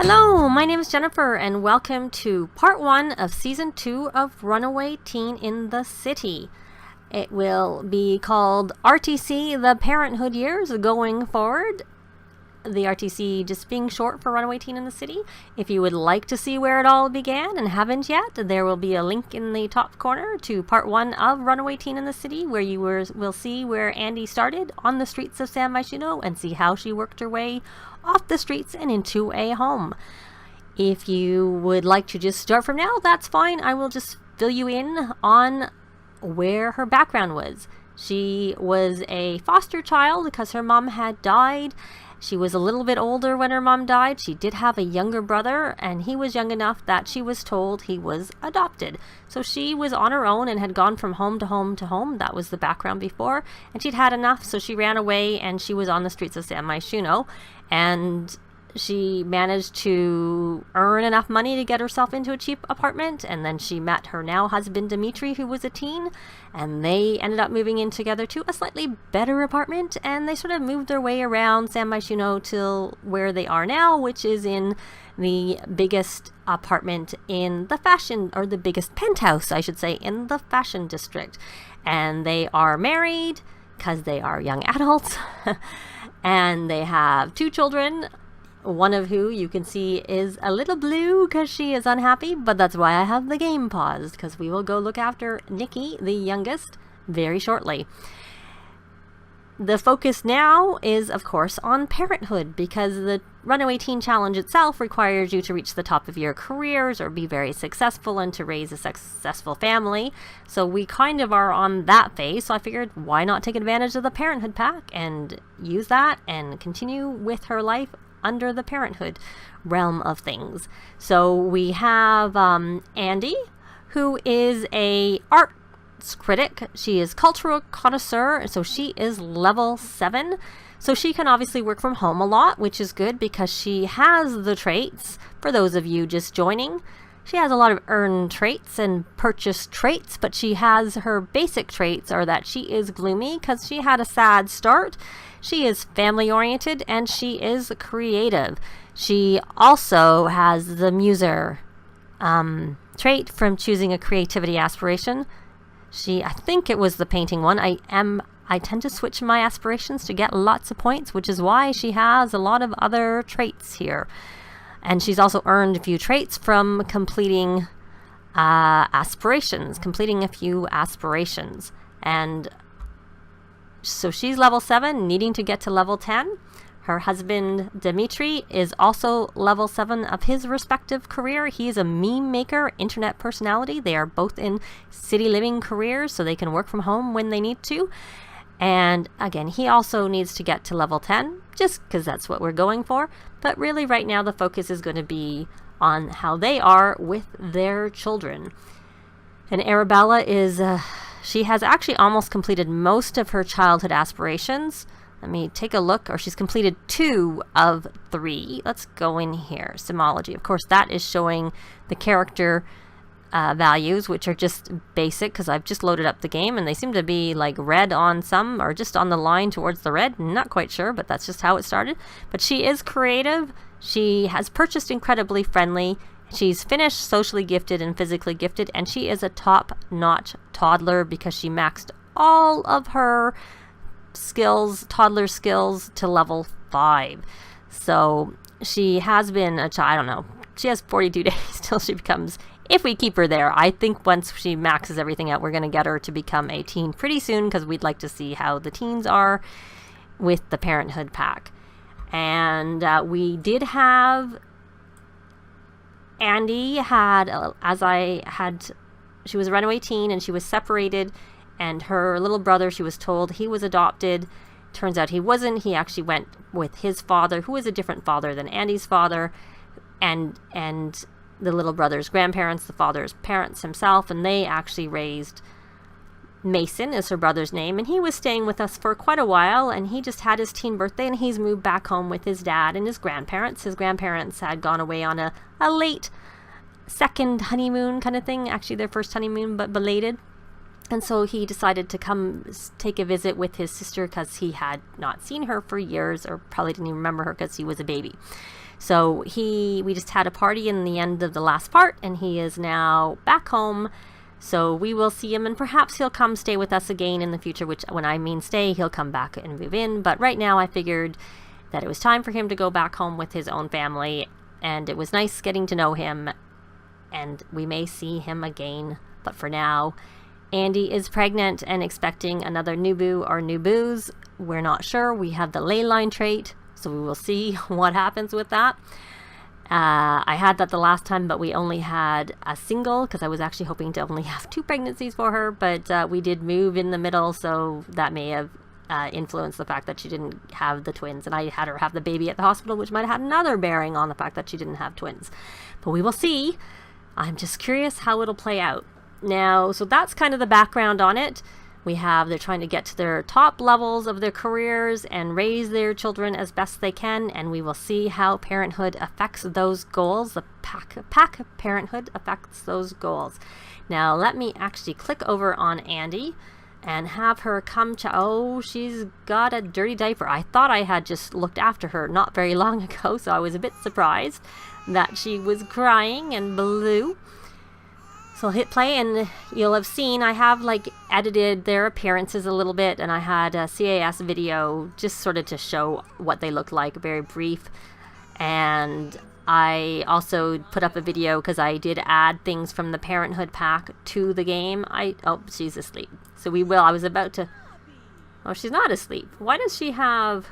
Hello, my name is Jennifer, and welcome to part 1 of season 2 of Runaway Teen in the City. It will be called R.T.C, the Parenthood years going forward. The R.T.C just being short for Runaway Teen in the City. If you would like to see where it all began and haven't yet, there will be a link in the top corner to part 1 of Runaway Teen in the City, where you will see where Andi started on the streets of San Myshuno and see how she worked her way off the streets and into a home. If you would like to just start from now, that's fine. I will just fill you in on where her background was. She was a foster child because her mom had died. She was a little bit older when her mom died. She did have a younger brother, and he was young enough that she was told he was adopted. So she was on her own and had gone from home to home to home. That was the background before. And she'd had enough, so she ran away, and she was on the streets of San Myshuno. And she managed to earn enough money to get herself into a cheap apartment, and then she met her now husband Dimitri, who was a teen, and they ended up moving in together to a slightly better apartment, and they sort of moved their way around San Myshuno till where they are now, which is in the biggest apartment in the fashion, or the biggest penthouse, I should say, in the fashion district. And they are married because they are young adults, and they have 2 children. One of who you can see is a little blue because she is unhappy, but that's why I have the game paused, because we will go look after Nikki, the youngest, very shortly. The focus now is, of course, on parenthood, because the Runaway Teen Challenge itself requires you to reach the top of your careers or be very successful and to raise a successful family. So we kind of are on that phase, so I figured why not take advantage of the Parenthood pack and use that and continue with her life under the parenthood realm of things. So we have Andi, who is a arts critic. She is cultural connoisseur, so she is level 7. So she can obviously work from home a lot, which is good because she has the traits. For those of you just joining, she has a lot of earned traits and purchased traits, but she has her basic traits are that she is gloomy because she had a sad start. She is family-oriented, and she is creative. She also has the muser trait from choosing a creativity aspiration. I think it was the painting one. I tend to switch my aspirations to get lots of points, which is why she has a lot of other traits here. And she's also earned a few traits from completing aspirations, completing a few aspirations. And so she's level 7, needing to get to level 10. Her husband, Dimitri, is also level 7 of his respective career. He is a meme maker, internet personality. They are both in city living careers, so they can work from home when they need to. And again, he also needs to get to level 10, just because that's what we're going for. But really, right now, the focus is going to be on how they are with their children. And Arabella is... she has actually almost completed most of her childhood aspirations. Let me take a look, or she's completed 2 of 3. Let's go in here. Simology. Of course, that is showing the character values, which are just basic because I've just loaded up the game and they seem to be like red on some or just on the line towards the red. Not quite sure, but that's just how it started. But she is creative. She has purchased incredibly friendly. She's finished socially gifted and physically gifted, and she is a top-notch toddler because she maxed all of her skills, toddler skills, to level 5. So she has been a child, I don't know, she has 42 days till she becomes, if we keep her there. I think once she maxes everything out, we're going to get her to become a teen pretty soon because we'd like to see how the teens are with the Parenthood pack. And we did have... Andi she was a runaway teen and she was separated, and her little brother, she was told he was adopted. Turns out he wasn't. He actually went with his father, who is a different father than Andi's father, and the little brother's grandparents, the father's parents himself, and they actually raised Mason, is her brother's name, and he was staying with us for quite a while, and he just had his teen birthday, and he's moved back home with his dad and his grandparents. His grandparents had gone away on a late second honeymoon kind of thing, actually their first honeymoon, but belated. And so he decided to come take a visit with his sister because he had not seen her for years, or probably didn't even remember her because he was a baby. So we just had a party in the end of the last part, and he is now back home. So we will see him, and perhaps he'll come stay with us again in the future, which when I mean stay, he'll come back and move in. But right now I figured that it was time for him to go back home with his own family, and it was nice getting to know him, and we may see him again. But for now, Andi is pregnant and expecting another new boo or new boos. We're not sure. We have the ley line trait, so we will see what happens with that. I had that the last time, but we only had a single because I was actually hoping to only have 2 pregnancies for her, but we did move in the middle, so that may have influenced the fact that she didn't have the twins, and I had her have the baby at the hospital, which might have had another bearing on the fact that she didn't have twins. But we will see. I'm just curious how it'll play out. Now, so that's kind of the background on it. They're trying to get to their top levels of their careers and raise their children as best they can, and we will see how parenthood affects those goals. The pack parenthood affects those goals. Now, let me actually click over on Andi and have her come to, oh, she's got a dirty diaper. I thought I had just looked after her not very long ago, so I was a bit surprised that she was crying and blue. So I'll hit play, and you'll have seen I have edited their appearances a little bit, and I had a CAS video just sort of to show what they look like, very brief. And I also put up a video because I did add things from the Parenthood pack to the game. Oh, she's asleep. So I was about to, oh, she's not asleep. Why does she have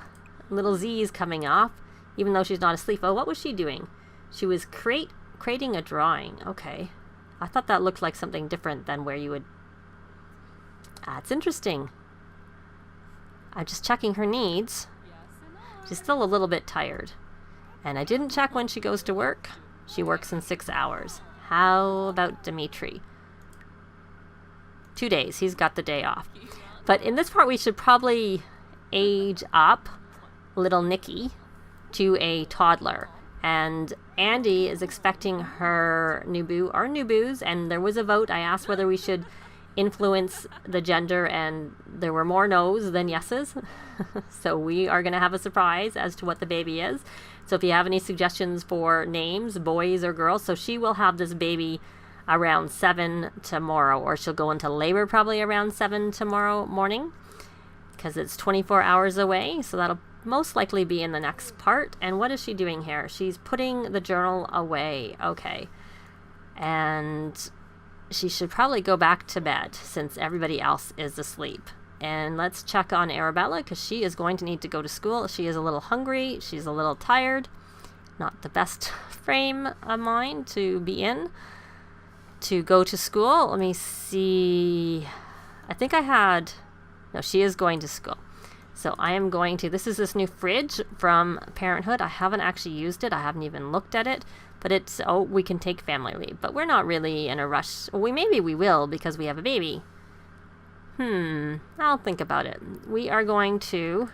little Z's coming off even though she's not asleep? Oh, what was she doing? She was creating a drawing. Okay. I thought that looked like something different than where you would... It's interesting. I'm just checking her needs. She's still a little bit tired. And I didn't check when she goes to work. She works in 6 hours. How about Dimitri? 2 days. He's got the day off. But in this part, we should probably age up little Nikki to a toddler. And Andi is expecting her new boo or new boos, and there was a vote. I asked whether we should influence the gender, and there were more no's than yeses. So we are going to have a surprise as to what the baby is. So if you have any suggestions for names, boys or girls, so she will have this baby around 7 tomorrow, or she'll go into labor probably around 7 tomorrow morning because it's 24 hours away. So that'll most likely be in the next part. And what is she doing here? She's putting the journal away. Okay. And she should probably go back to bed since everybody else is asleep. And let's check on Arabella because she is going to need to go to school. She is a little hungry. She's a little tired. Not the best frame of mind to be in to go to school. Let me see. I think I had... No, she is going to school. So I am going to, this is this new fridge from Parenthood. I haven't actually used it. I haven't even looked at it, but it's, oh, we can take family leave, but we're not really in a rush. Maybe we will because we have a baby. I'll think about it. We are going to,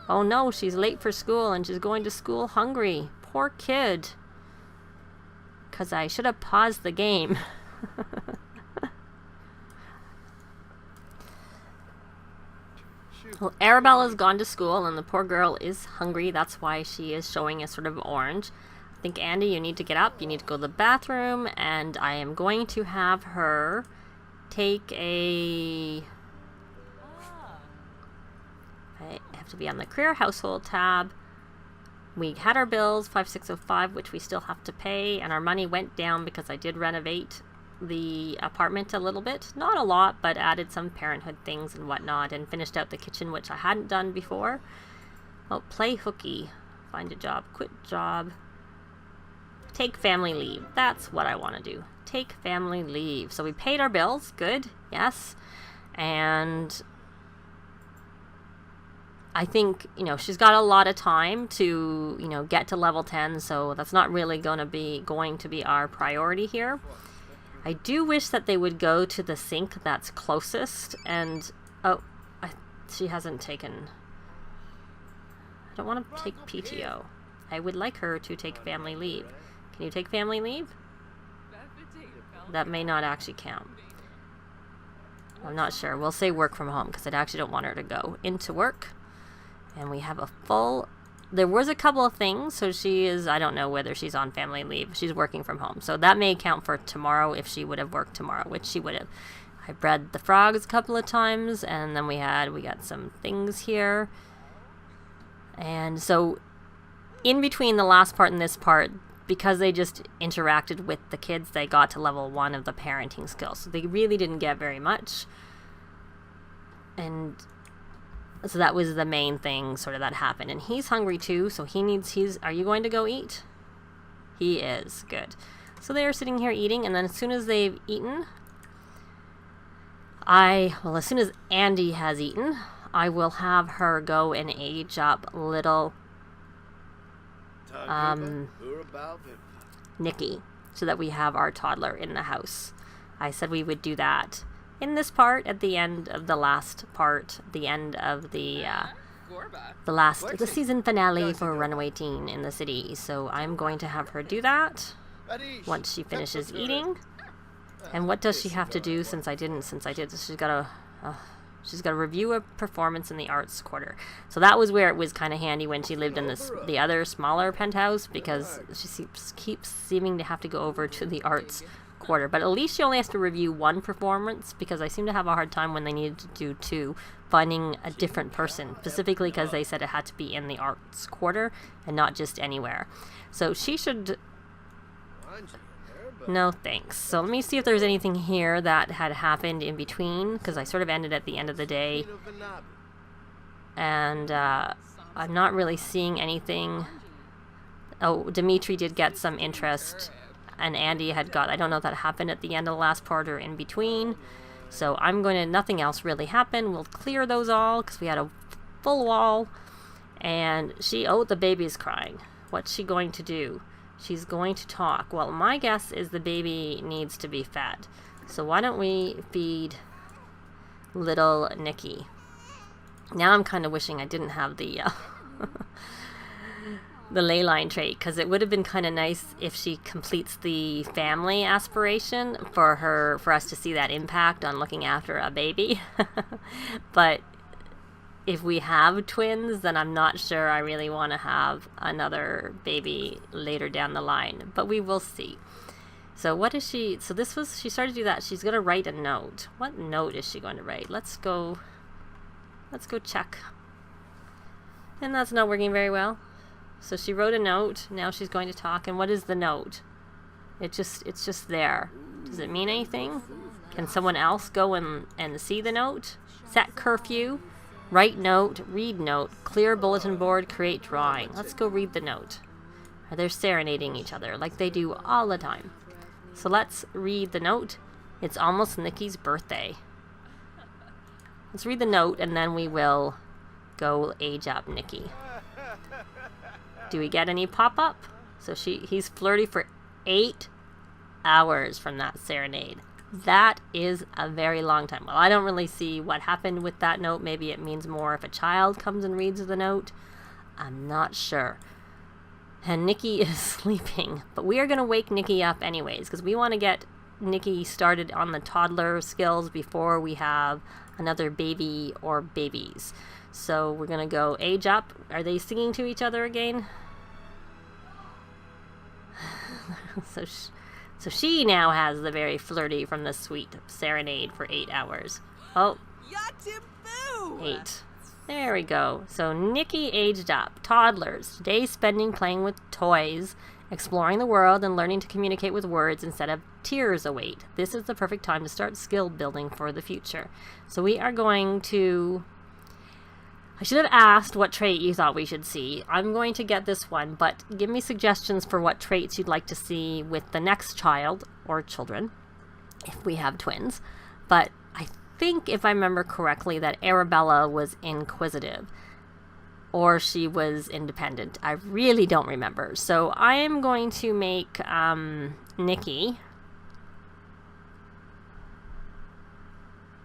oh no, she's late for school and she's going to school hungry. Poor kid. Because I should have paused the game. Well, Arabella's gone to school and the poor girl is hungry. That's why she is showing a sort of orange. I think, Andi, you need to get up. You need to go to the bathroom. And I am going to have her take a... I have to be on the career household tab. We had our bills, 5605, which we still have to pay. And our money went down because I did renovate the apartment a little bit, not a lot, but added some Parenthood things and whatnot, and finished out the kitchen, which I hadn't done before. Oh, play hooky, find a job, quit job, take family leave. That's what I want to do. Take family leave. So we paid our bills, good, yes, and I think, she's got a lot of time to, get to level 10, so that's not really going to be our priority here. I do wish that they would go to the sink that's closest, and she hasn't taken... I don't want to take PTO. I would like her to take family leave. Can you take family leave? That may not actually count. I'm not sure. We'll say work from home because I actually don't want her to go into work. And we have a full there was a couple of things. So she is, I don't know whether she's on family leave. She's working from home. So that may count for tomorrow if she would have worked tomorrow, which she would have. I bred the frogs a couple of times, and then we got some things here. And so in between the last part and this part, because they just interacted with the kids, they got to level 1 of the parenting skills. So they really didn't get very much. And so that was the main thing sort of that happened. And he's hungry too, so are you going to go eat? He is. Good. So they are sitting here eating, and then as soon as they've eaten, as soon as Andi has eaten, I will have her go and age up little Nikki, so that we have our toddler in the house. I said we would do that in this part, at the end of the last part, the end of the season finale for Runaway Teen in the City. So I'm going to have her do that once she finishes eating. And what does she have to do since I did? She's got to review a performance in the arts quarter. So that was where it was kind of handy when she lived in the other smaller penthouse, because she keeps seeming to have to go over to the arts quarter. But at least she only has to review one performance, because I seem to have a hard time when they needed to do 2, finding a different person, specifically because they said it had to be in the arts quarter and not just anywhere. So she should... No thanks. So let me see if there's anything here that had happened in between, because I sort of ended at the end of the day, and I'm not really seeing anything. Oh, Dimitri did get some interest, and Andi had got, I don't know if that happened at the end of the last part or in between. So nothing else really happened. We'll clear those all, because we had a full wall. And the baby's crying. What's she going to do? She's going to talk. Well, my guess is the baby needs to be fed. So why don't we feed little Nikki? Now I'm kind of wishing I didn't have the the ley line trait, because it would have been kind of nice if she completes the family aspiration for us to see that impact on looking after a baby. But if we have twins, then I'm not sure I really want to have another baby later down the line, but we will see. So what is she? So she started to do that. She's going to write a note. What note is she going to write? Let's go check. And that's not working very well. So she wrote a note. Now she's going to talk. And what is the note? It's just there. Does it mean anything? Can someone else go and see the note? Set curfew. Write note, read note, clear bulletin board, create drawing. Let's go read the note. They're serenading each other like they do all the time. So let's read the note. It's almost Nikki's birthday. Let's read the note, and then we will go age up Nikki. Do we get any pop-up? So he's flirty for 8 hours from that serenade. That is a very long time. Well, I don't really see what happened with that note. Maybe it means more if a child comes and reads the note. I'm not sure. And Nikki is sleeping. But we are going to wake Nikki up anyways, because we want to get Nikki started on the toddler skills before we have another baby or babies. So we're going to go age up. Are they singing to each other again? So she now has the very flirty from the sweet serenade for 8 hours. Oh. 8. There we go. So Nikki aged up. Toddlers. Today spending playing with toys, exploring the world, and learning to communicate with words instead of tears await. This is the perfect time to start skill building for the future. So we are going to... I should have asked what trait you thought we should see. I'm going to get this one, but give me suggestions for what traits you'd like to see with the next child, or children, if we have twins. But I think, if I remember correctly, that Arabella was inquisitive, or she was independent. I really don't remember. So I am going to make Nikki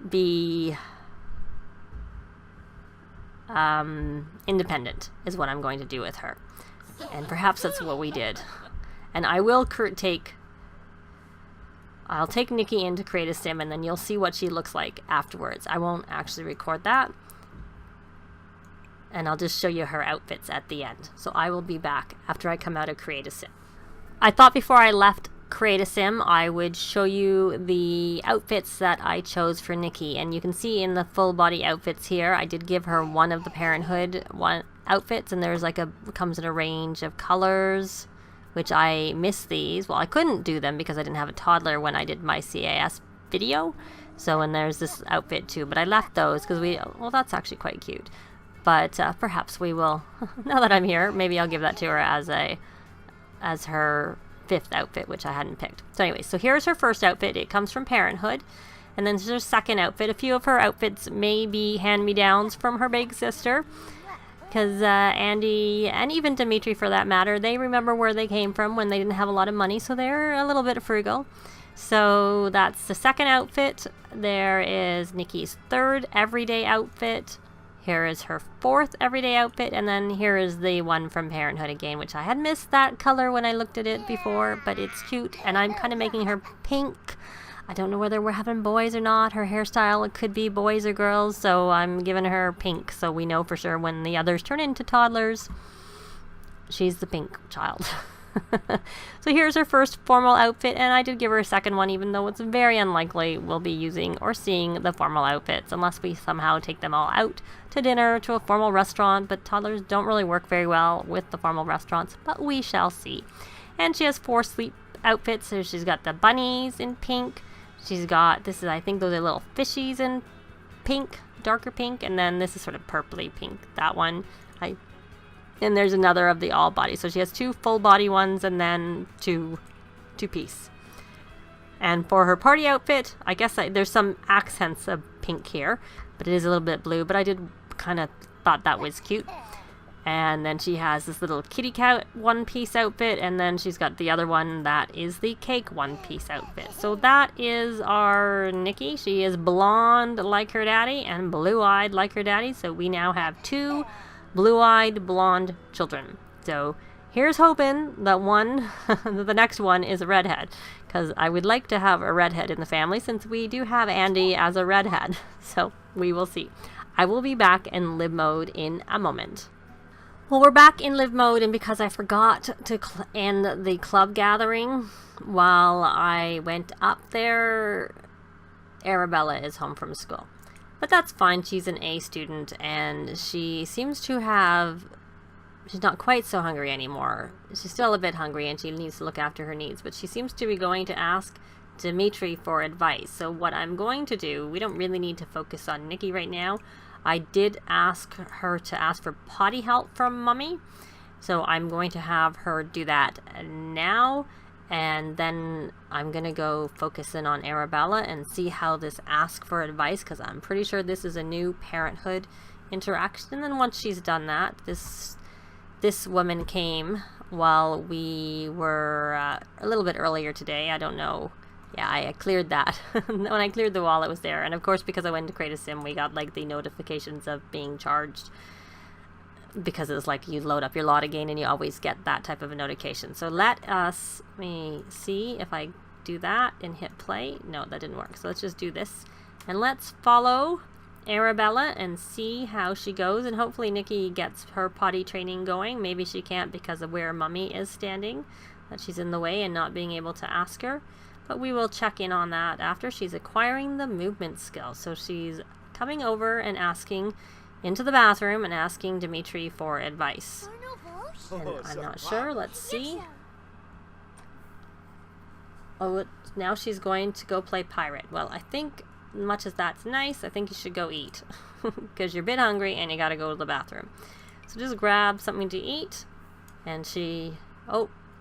be... independent is what I'm going to do with her. And perhaps that's what we did. And I will I'll take Nikki in to create a sim, and then you'll see what she looks like afterwards. I won't actually record that. and I'll just show you her outfits at the end. So I will be back after I come out of Create a Sim. I thought before I left Create a Sim, I would show you the outfits that I chose for Nikki. And you can see in the full body outfits here, I did give her one of the Parenthood outfits, and there's like comes in a range of colors, which I missed these. Well, I couldn't do them because I didn't have a toddler when I did my CAS video. So, and there's this outfit too, but I left those because well, that's actually quite cute. But perhaps we will, now that I'm here, maybe I'll give that to her as her 5th outfit, which I hadn't picked. So anyway, so here's her first outfit. It comes from Parenthood. And then there's her second outfit. A few of her outfits may be hand-me-downs from her big sister, because Andi, and even Dimitri for that matter, they remember where they came from when they didn't have a lot of money, so they're a little bit frugal. So that's the second outfit. There is Nikki's 3rd everyday outfit. Here is her 4th everyday outfit, and then here is the one from Parenthood again, which I had missed that color when I looked at it before, but it's cute, and I'm kind of making her pink. I don't know whether we're having boys or not. Her hairstyle, it could be boys or girls, so I'm giving her pink, so we know for sure when the others turn into toddlers, she's the pink child. So here's her first formal outfit, and I did give her a second one, even though it's very unlikely we'll be using or seeing the formal outfits unless we somehow take them all out to dinner, to a formal restaurant. But toddlers don't really work very well with the formal restaurants, but we shall see. And she has 4 sleep outfits. So she's got the bunnies in pink. She's got, I think those are little fishies in pink, darker pink, and then this is sort of purpley pink, that one. And there's another of the all body. So she has 2 full body ones and then two piece. And for her party outfit, I guess there's some accents of pink here, but it is a little bit blue, but I did kind of thought that was cute. And then she has this little kitty cat one-piece outfit, and then she's got the other one that is the cake one-piece outfit. So that is our Nikki. She is blonde like her daddy and blue-eyed like her daddy. So we now have 2 blue-eyed blonde children. So here's hoping that the next one is a redhead, because I would like to have a redhead in the family since we do have Andi as a redhead. So we will see. I will be back in live mode in a moment. Well, we're back in live mode, and because I forgot to end the club gathering while I went up there, Arabella is home from school. But that's fine. She's an A student, and she seems to she's not quite so hungry anymore. She's still a bit hungry, and she needs to look after her needs, but she seems to be going to ask Dimitri for advice. So what I'm going to do, we don't really need to focus on Nikki right now. I did ask her to ask for potty help from Mummy, so I'm going to have her do that now. And then I'm going to go focus in on Arabella and see how this ask for advice, because I'm pretty sure this is a new Parenthood interaction. And then once she's done that, this woman came while we were a little bit earlier today. I don't know. Yeah, I cleared that. When I cleared the wall, it was there. And of course, because I went to Create a Sim, we got like the notifications of being charged, because it's like you load up your lot again and you always get that type of a notification. So let me see if I do that and hit play. No, that didn't work. So let's just do this. And let's follow Arabella and see how she goes. And hopefully Nikki gets her potty training going. Maybe she can't because of where Mummy is standing, that she's in the way and not being able to ask her. But we will check in on that after she's acquiring the movement skill. So she's coming over and asking into the bathroom and asking Dimitri for advice. And I'm not sure. Let's see. Oh, now she's going to go play pirate. Well, I think, much as that's nice, I think you should go eat. Because you're a bit hungry and you gotta go to the bathroom. So just grab something to eat. And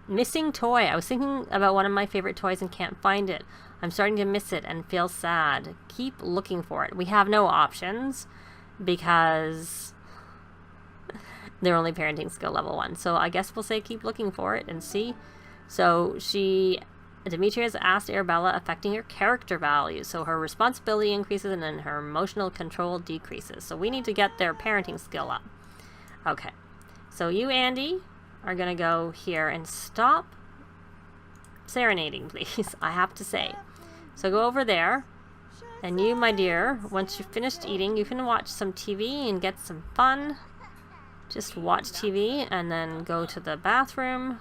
missing toy. I was thinking about one of my favorite toys and can't find it. I'm starting to miss it and feel sad. Keep looking for it. We have no options, because they're only parenting skill level 1. So I guess we'll say keep looking for it and see. So Dimitri has asked Arabella affecting her character value. So her responsibility increases and then her emotional control decreases. So we need to get their parenting skill up. Okay. So you, Andi, are going to go here and stop serenading, please. I have to say. So go over there. And you, my dear, once you've finished eating, you can watch some TV and get some fun. just watch TV and then go to the bathroom,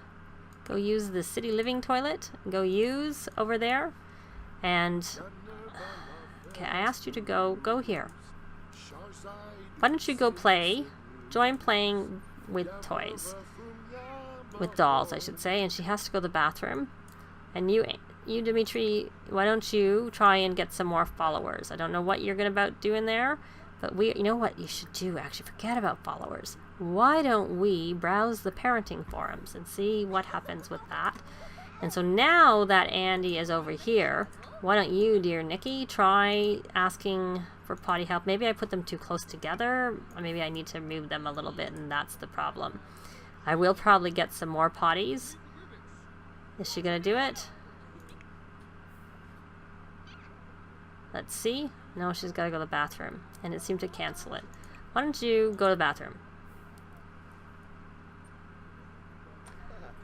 go use the city living toilet, go use over there, and okay, I asked you to go here. Why don't you go play, join playing with toys, with dolls I should say, and she has to go to the bathroom. And you Dimitri, why don't you try and get some more followers? I don't know what you're gonna about doing there, but you know what you should do, actually forget about followers. Why don't we browse the parenting forums and see what happens with that? And so now that Andi is over here, why don't you, dear Nikki, try asking for potty help? Maybe I put them too close together, or maybe I need to move them a little bit, and that's the problem. I will probably get some more potties. Is she gonna do it? Let's see. No, she's gotta go to the bathroom, and it seemed to cancel it. Why don't you go to the bathroom?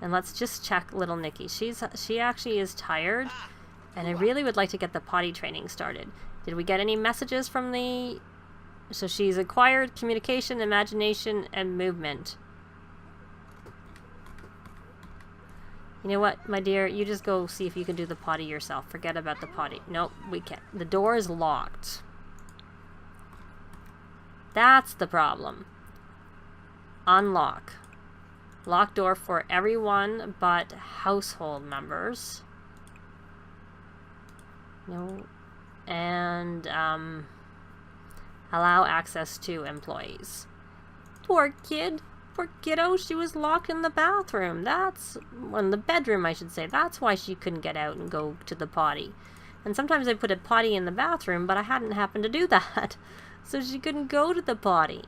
And let's just check little Nikki. She actually is tired, and I really would like to get the potty training started. Did we get any messages from the... So she's acquired communication, imagination, and movement. You know what, my dear? You just go see if you can do the potty yourself. Forget about the potty. Nope, we can't. The door is locked. That's the problem. Unlock. Lock door for everyone but household members. No. And allow access to employees. Poor kid. Poor kiddo. She was locked in the bathroom. That's... in the bedroom, I should say. That's why she couldn't get out and go to the potty. And sometimes I put a potty in the bathroom, but I hadn't happened to do that. So she couldn't go to the potty.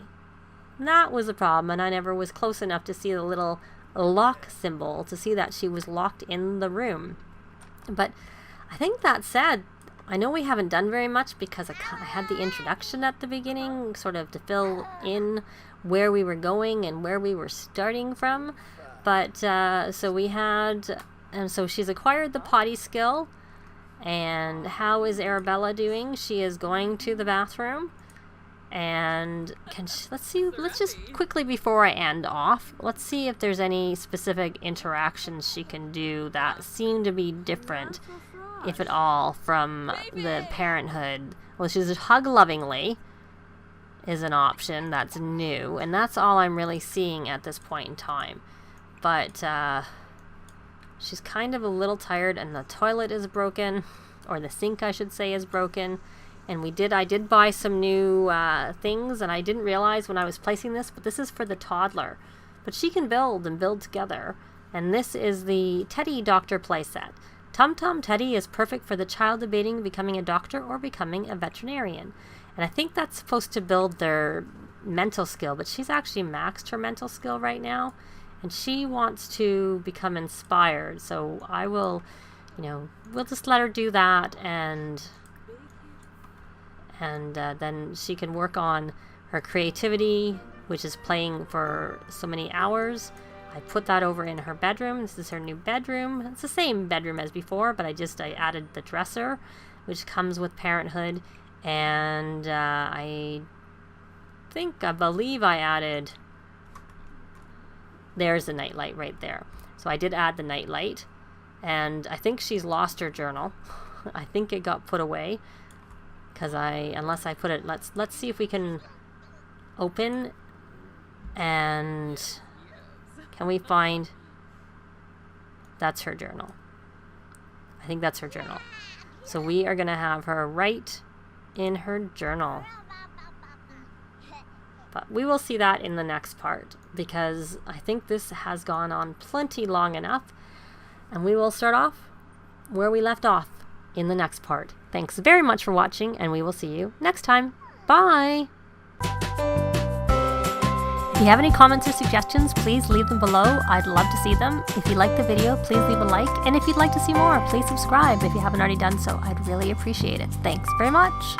That was a problem, and I never was close enough to see the little lock symbol to see that she was locked in the room. But I think that said, I know we haven't done very much because I had the introduction at the beginning, sort of to fill in where we were going and where we were starting from. But so we had, and so she's acquired the potty skill. And how is Arabella doing? She is going to the bathroom. And let's see, let's just quickly before I end off, let's see if there's any specific interactions she can do that seem to be different, if at all, from the Parenthood. Well, she's hug lovingly is an option that's new, and that's all I'm really seeing at this point in time. But she's kind of a little tired, and the toilet is broken, or the sink I should say is broken. And I did buy some new things, and I didn't realize when I was placing this, but this is for the toddler. But she can build and build together. And this is the Teddy Doctor playset. Tum Tum Teddy is perfect for the child debating becoming a doctor or becoming a veterinarian. And I think that's supposed to build their mental skill, but she's actually maxed her mental skill right now. And she wants to become inspired. So I will, we'll just let her do that, and then she can work on her creativity, which is playing for so many hours. I put that over in her bedroom. This is her new bedroom. It's the same bedroom as before, but I added the dresser, which comes with Parenthood. And I believe I added... There's the nightlight right there. So I did add the nightlight. And I think she's lost her journal. I think it got put away. Because unless I put it, let's see if we can open, and can we find, that's her journal. I think that's her journal. So we are going to have her write in her journal. But we will see that in the next part, because I think this has gone on plenty long enough, and we will start off where we left off in the next part. Thanks very much for watching, and we will see you next time. Bye! If you have any comments or suggestions, please leave them below. I'd love to see them. If you like the video, please leave a like. And if you'd like to see more, please subscribe if you haven't already done so. I'd really appreciate it. Thanks very much!